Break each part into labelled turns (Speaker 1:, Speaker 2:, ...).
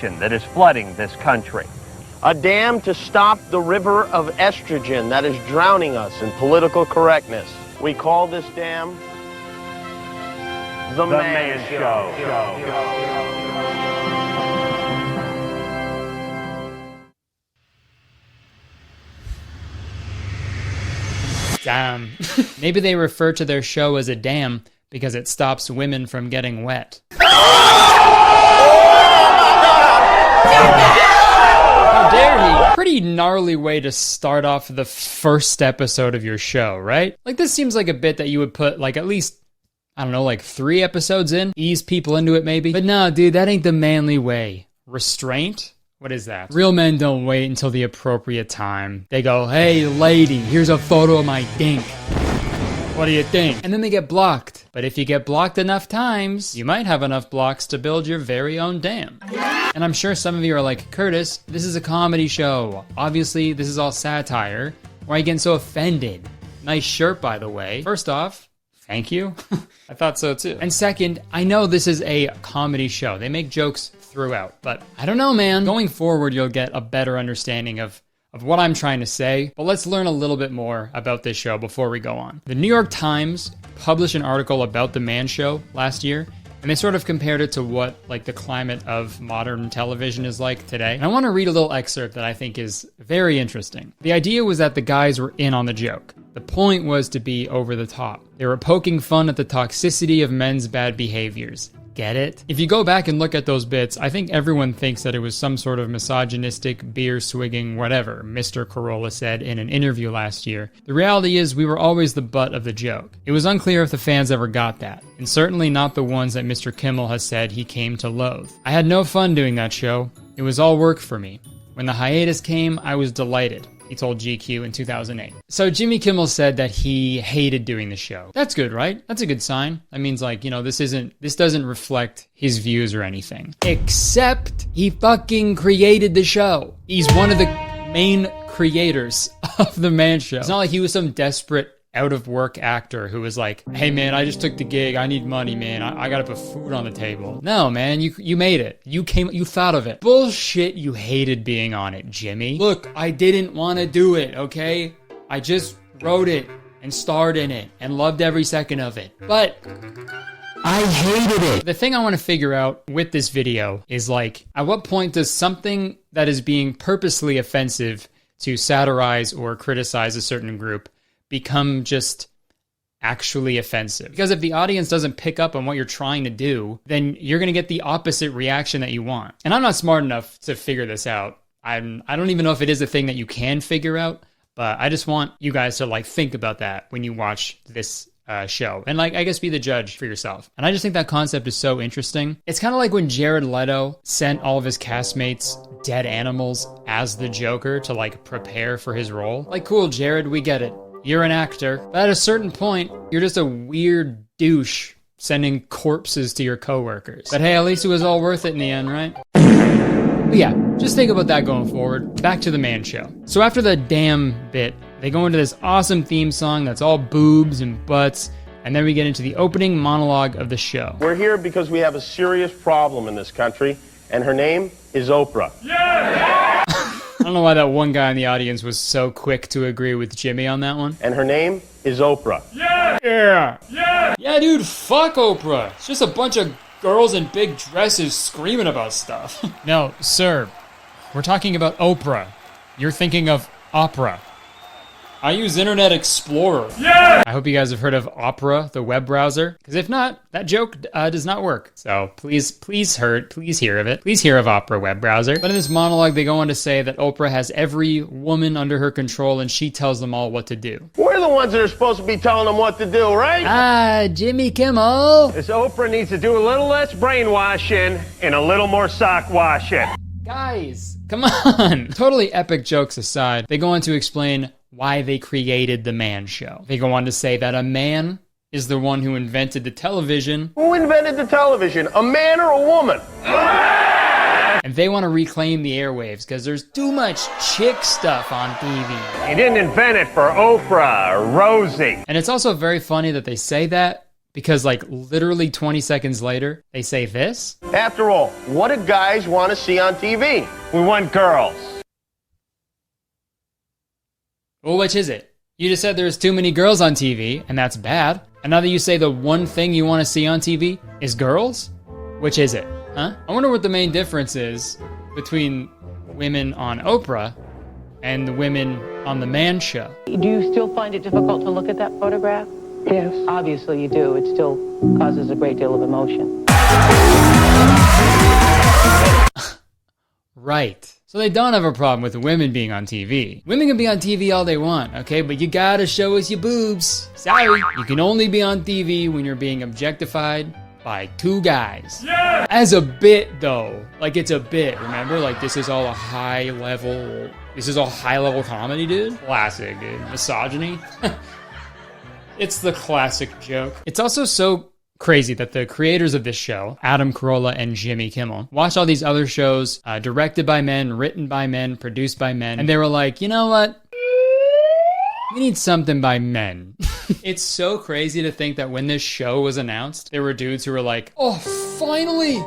Speaker 1: contamination that is flooding this country.
Speaker 2: A dam to stop the river of estrogen that is drowning us in political correctness. We call this dam the Man Show.
Speaker 3: Damn. Maybe they refer to their show as a dam because it stops women from getting wet. How dare he? Pretty gnarly way to start off the first episode of your show, right? Like, this seems like a bit that you would put, like, at least, I don't know, like 3 episodes in? Ease people into it, maybe? But no, dude, that ain't the manly way. Restraint? What is that? Real men don't wait until the appropriate time. They go, hey, lady, here's a photo of my dink. What do you think? And then they get blocked. But if you get blocked enough times, you might have enough blocks to build your very own dam. And I'm sure some of you are like, Curtis, this is a comedy show. Obviously, this is all satire. Why are you getting so offended? Nice shirt, by the way. First off, thank you. I thought so too. And second, I know this is a comedy show. They make jokes throughout, but I don't know, man. Going forward, you'll get a better understanding of what I'm trying to say, but let's learn a little bit more about this show before we go on. The New York Times published an article about The Man Show last year, and they sort of compared it to what like the climate of modern television is like today. And I want to read a little excerpt that I think is very interesting. The idea was that the guys were in on the joke. The point was to be over the top. They were poking fun at the toxicity of men's bad behaviors. Get it? If you go back and look at those bits, I think everyone thinks that it was some sort of misogynistic, beer-swigging whatever, Mr. Corolla said in an interview last year. The reality is we were always the butt of the joke. It was unclear if the fans ever got that, and certainly not the ones that Mr. Kimmel has said he came to loathe. I had no fun doing that show. It was all work for me. When the hiatus came, I was delighted, he told GQ in 2008. So Jimmy Kimmel said that he hated doing the show. That's good, right? That's a good sign. That means, like, you know, this doesn't reflect his views or anything. Except he fucking created the show. He's one of the main creators of The Man Show. It's not like he was some desperate out-of-work actor who was like, hey man, I just took the gig, I need money, man, I gotta put food on the table. No, man, you made it. You thought of it. Bullshit, you hated being on it, Jimmy. Look, I didn't want to do it, okay? I just wrote it and starred in it and loved every second of it. But I hated it. The thing I want to figure out with this video is, like, at what point does something that is being purposely offensive to satirize or criticize a certain group become just actually offensive? Because if the audience doesn't pick up on what you're trying to do, then you're going to get the opposite reaction that you want. And I'm not smart enough to figure this out. I don't even know if it is a thing that you can figure out, but I just want you guys to, like, think about that when you watch this show. And, like, I guess be the judge for yourself. And I just think that concept is so interesting. It's kind of like when Jared Leto sent all of his castmates dead animals as the Joker to, like, prepare for his role. Like, cool, Jared, we get it. You're an actor, but at a certain point, you're just a weird douche sending corpses to your coworkers. But hey, at least it was all worth it in the end, right? But yeah, just think about that going forward. Back to The Man Show. So after the damn bit, they go into this awesome theme song that's all boobs and butts, and then we get into the opening monologue of the show.
Speaker 2: We're here because we have a serious problem in this country, and her name is Oprah.
Speaker 3: Yeah! I don't know why that one guy in the audience was so quick to agree with Jimmy on that one.
Speaker 2: And her name is Oprah.
Speaker 3: Yeah! Yeah! Yeah! Yeah, dude, fuck Oprah. It's just a bunch of girls in big dresses screaming about stuff. No, sir. We're talking about Oprah. You're thinking of opera. I use Internet Explorer. Yeah! I hope you guys have heard of Opera, the web browser. Because if not, that joke does not work. So please hear of it. Please hear of Opera web browser. But in this monologue, they go on to say that Oprah has every woman under her control and she tells them all what to do.
Speaker 2: We're the ones that are supposed to be telling them what to do, right?
Speaker 3: Jimmy Kimmel.
Speaker 1: This Oprah needs to do a little less brainwashing and a little more sock washing.
Speaker 3: Guys, come on. Totally epic jokes aside, they go on to explain why they created The Man Show. They go on to say that a man is the one who invented the television.
Speaker 2: Who invented the television, a man or a woman?
Speaker 3: And they want to reclaim the airwaves because there's too much chick stuff on TV.
Speaker 1: He didn't invent it for Oprah or Rosie.
Speaker 3: And it's also very funny that they say that, because like literally 20 seconds later, they say this.
Speaker 2: After all, what do guys want to see on TV?
Speaker 1: We want girls.
Speaker 3: Well, which is it? You just said there's too many girls on TV, and that's bad. And now that you say the one thing you want to see on TV is girls, which is it? Huh? I wonder what the main difference is between women on Oprah and the women on The Man Show.
Speaker 4: Do you still find it difficult to look at that photograph?
Speaker 5: Yes.
Speaker 4: Obviously you do. It still causes a great deal of emotion.
Speaker 3: Right. So they don't have a problem with women being on TV. Women can be on TV all they want, okay? But you gotta show us your boobs. Sorry. You can only be on TV when you're being objectified by two guys. Yeah! As a bit, though. Like, it's a bit, remember? Like, this is all high level comedy, dude. Classic, dude. Misogyny. It's the classic joke. It's also so crazy that the creators of this show, Adam Carolla and Jimmy Kimmel, watched all these other shows directed by men, written by men, produced by men, and they were like, you know what? We need something by men. It's so crazy to think that when this show was announced, there were dudes who were like, oh, finally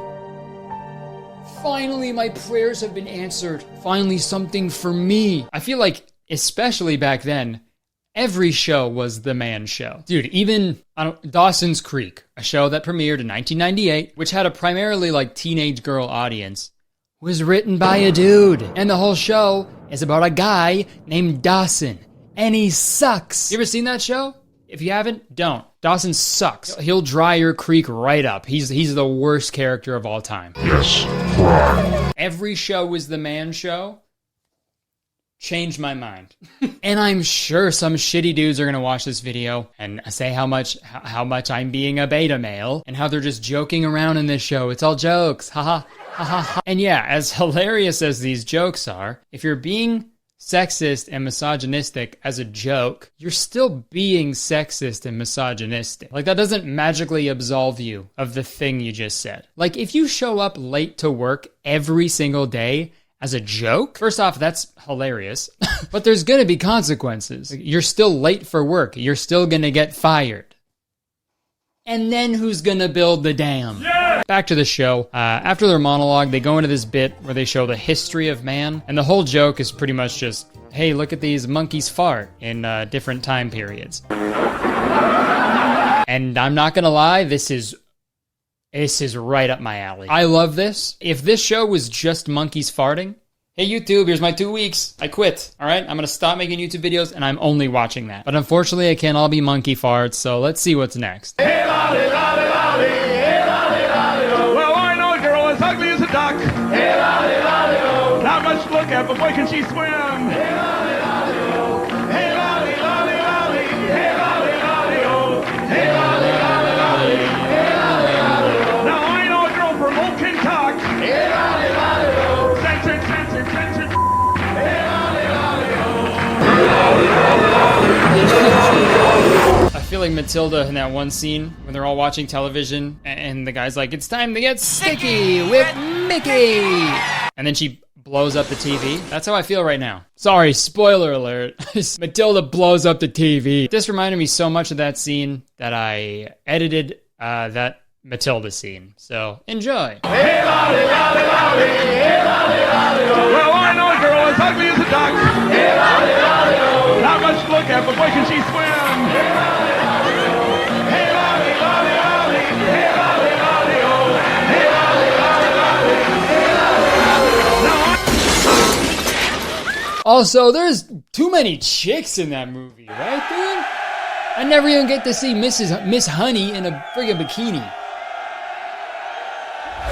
Speaker 3: my prayers have been answered. Finally something for me. I feel like, especially back then, every show was the man show. Dude, even Dawson's Creek, a show that premiered in 1998, which had a primarily like teenage girl audience, was written by a dude. And the whole show is about a guy named Dawson. And he sucks. You ever seen that show? If you haven't, don't. Dawson sucks. He'll dry your creek right up. He's the worst character of all time.
Speaker 6: Yes, fry.
Speaker 3: Every show was the man show. Changed my mind. And I'm sure some shitty dudes are gonna watch this video and say how much I'm being a beta male and how they're just joking around in this show. It's all jokes. Haha. Ha ha ha. And yeah, as hilarious as these jokes are, if you're being sexist and misogynistic as a joke, you're still being sexist and misogynistic. Like, that doesn't magically absolve you of the thing you just said. Like, if you show up late to work every single day as a joke, first off, that's hilarious, but there's gonna be consequences. You're still late for work. You're still gonna get fired. And then who's gonna build the dam? Yeah! Back to the show. After their monologue, they go into this bit where they show the history of man, and the whole joke is pretty much just, hey, look at these monkeys fart in different time periods. And I'm not gonna lie, this is right up my alley. I love this. If this show was just monkeys farting, hey YouTube, here's my 2 weeks. I quit, all right? I'm gonna stop making YouTube videos and I'm only watching that. But unfortunately, it can't all be monkey farts, so let's see what's next.
Speaker 1: Hey, lolly, lolly, lolly. Hey, lolly, lolly, oh. Well, I know a girl as ugly as a duck. Hey, lolly, lolly, oh. Not much to look at, but boy, can she swim. Hey, lolly, lolly, oh. Hey, lolly, lolly, lolly. Hey, lolly, lolly, oh. Hey, lolly, lolly, lolly. Hey, lolly, lolly, oh. Now I know a girl from Old Kentucky. Hey, lolly, lolly, oh. Censor. Hey, lolly, lolly, oh.
Speaker 3: I feel like Matilda in that one scene when they're all watching television and the guy's like, it's time to get sticky with Mickey. And then she blows up the TV. That's how I feel right now. Sorry, spoiler alert. Matilda blows up the TV. This reminded me so much of that scene that I edited that Matilda scene. So enjoy.
Speaker 1: Hey, lolly, lolly, lolly. Hey, lolly, lolly, oh. Well, I know a girl as ugly as a duck. Hey, lolly, lolly, oh. Not much to look at, but boy, can she swim. Hey, lolly, lolly, oh. Hey, lolly, lolly, lolly. Hey, lolly, lolly, oh. Hey, lolly, lolly, lolly. Hey, lolly, lolly, oh.
Speaker 3: Also, there's too many chicks in that movie, right, dude? I never even get to see Miss Honey in a friggin' bikini.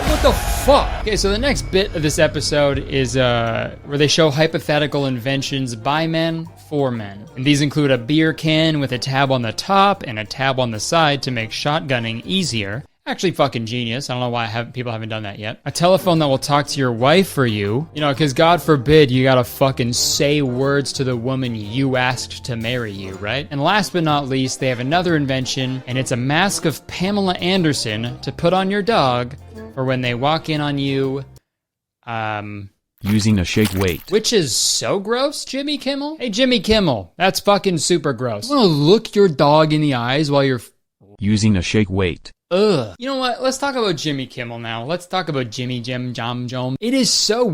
Speaker 3: What the fuck? Okay, so the next bit of this episode is where they show hypothetical inventions by men for men. And these include a beer can with a tab on the top and a tab on the side to make shotgunning easier. Actually fucking genius. I don't know why people haven't done that yet. A telephone that will talk to your wife for you. You know, because God forbid you gotta fucking say words to the woman you asked to marry you, right? And last but not least, they have another invention, and it's a mask of Pamela Anderson to put on your dog for when they walk in on you,
Speaker 6: using a shake weight.
Speaker 3: Which is so gross, Jimmy Kimmel. Hey, Jimmy Kimmel, that's fucking super gross. You wanna look your dog in the eyes while you're
Speaker 6: Using a shake weight.
Speaker 3: Ugh. You know what? Let's talk about Jimmy Kimmel now. Let's talk about Jimmy Jim Jom Jom. It is so